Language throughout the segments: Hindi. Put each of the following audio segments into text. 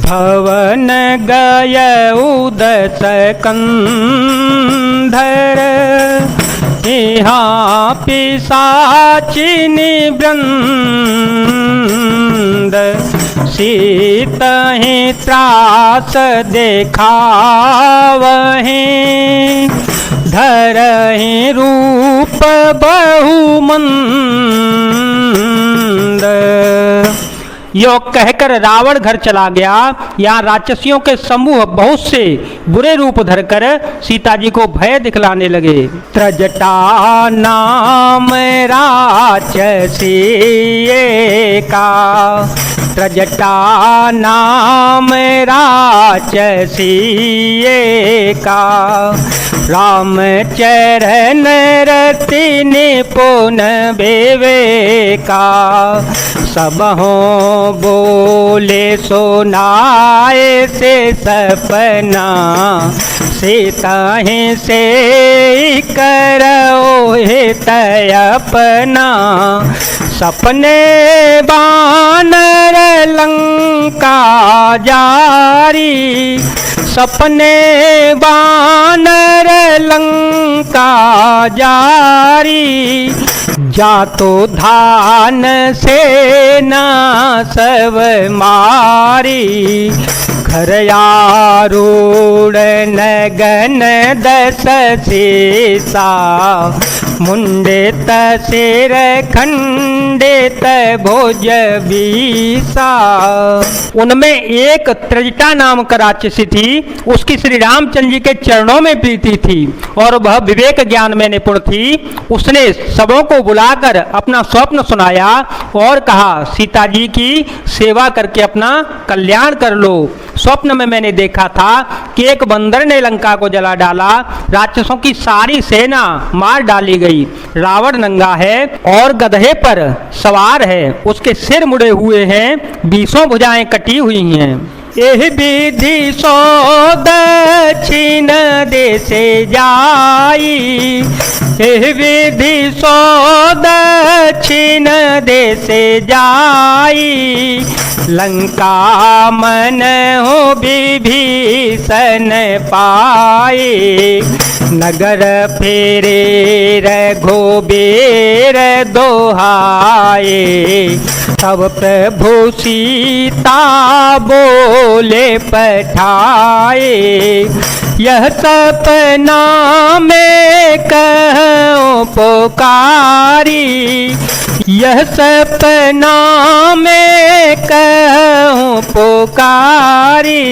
भवन गय उदस कंधर, यहाँ पिशाचिनी वृंद, सीतहि त्रास देखावहीं, धरहि रूप बहुमंद। यो कहकर रावण घर चला गया। यहाँ राक्षसियों के समूह बहुत से बुरे रूप धरकर सीता जी को भय दिखलाने लगे। त्रजटा नाम राक्षसी का, त्रजटा नाम राक्षसी का, रामचरण रति निपुण विवेका, सबहों बोले सुनाए से सपना, सीता ही से करो हित अपना। सपने बानर लंका जारी, सपने बानर लंका जारी, जातो धान सेना सब मारी, घर आरूढ़ नगन दस शीसा, मुंडित सिर खंडित भुज बीसा। उनमें एक त्रजटा नाम का राक्षसी थी। उसकी श्री रामचंद्र जी के चरणों में प्रीति थी और वह विवेक ज्ञान में निपुण थी। उसने सबों को बुलाकर अपना स्वप्न सुनाया और कहा, सीता जी की सेवा करके अपना कल्याण कर लो। स्वप्न में मैंने देखा था कि एक बंदर ने लंका को जला डाला, राक्षसों की सारी सेना मार डाली गई। रावण नंगा है और गधे पर सवार है, उसके सिर मुड़े हुए हैं, 20 भुजाएं कटी हुई हैं। एह विधि सो दक्षिण देशे जाई, एह विधि सो दक्षिण देशे जाई, लंका मन हो विभीषण पाए, नगर फेरे रघुबीर दोहाए, तब प्रभु सीता बोले पठाए, यह सपना में कहूँ पुकारी, यह सपना में कहूँ पुकारी,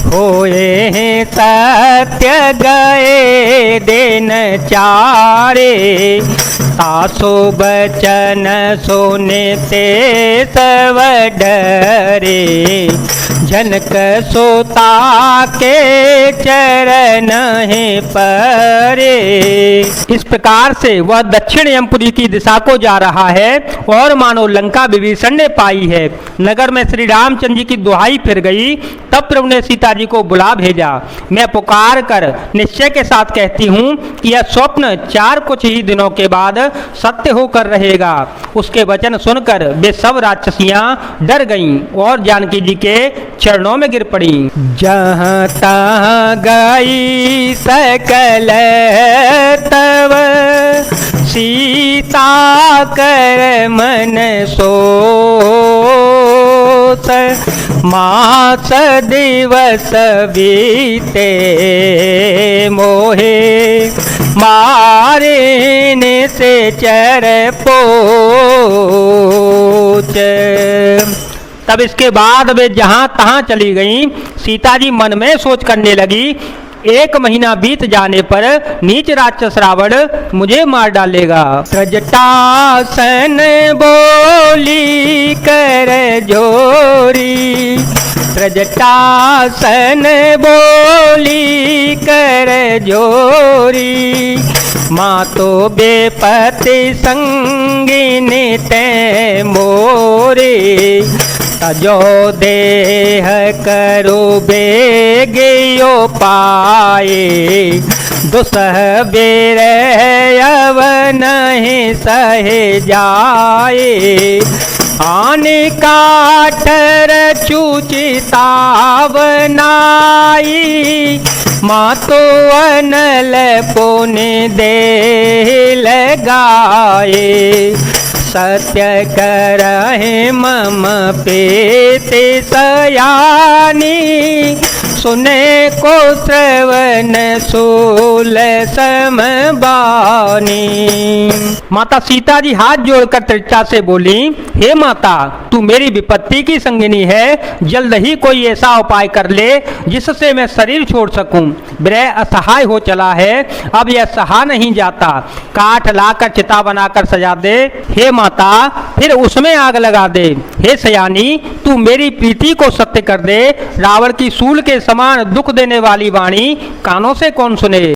होए सत्य गए दिन चारे, सासु बचन सुने ते सब डरे, जनक सोता के चरण ही परे। इस प्रकार से वह दक्षिण यमपुरी की दिशा को जा रहा है और मानो लंका विभीषण ने पाई है। नगर में श्री रामचंद्र जी की दुहाई फिर गई। तब प्रभु ने सीता जी को बुला भेजा। मैं पुकार कर निश्चय के साथ कहती हूँ कि यह स्वप्न 4 कुछ ही दिनों के बाद सत्य होकर रहेगा। उसके वचन सुनकर वे सब राक्षसियां डर गईं और जानकी जी के चरणों में गिर पड़ी। जहाँ तहाँ गई सकल तव, सीता कर मन सोच, मास दिवस बीते मोहे, मारे से चर पोच। तब इसके बाद वे जहाँ तहाँ चली गईं। सीता जी मन में सोच करने लगी, 1 महीना बीत जाने पर नीच राक्षस रावण मुझे मार डालेगा। त्रजटासन बोली कर जोरी, त्रजटासन बोली कर जोरी, माँ तो बेपति संगिनी ते मोरे, तजो देह करो बेगियो पाए, दुसह बेर अब नहीं सहे जाए। आन काठर चूचितावनाई, मातो अनल पुण्य दे लगाए। सत्य करहि मम पेते सयानी, सुने को श्रवण सूल समबानी। माता सीता जी हाथ जोड़कर त्रिजटा से बोली, हे माता, तू मेरी विपत्ति की संगिनी है, जल्द ही कोई ऐसा उपाय कर ले जिससे मैं शरीर छोड़ सकूं। विरह असहाय हो चला है, अब यह सहा नहीं जाता। काठ लाकर चिता बनाकर सजा दे हे माता, फिर उसमें आग लगा दे। हे सयानी, तू मेरी प्रीति को सत्य कर दे। रावण की सूल के समान दुख देने वाली वाणी कानों से कौन सुने।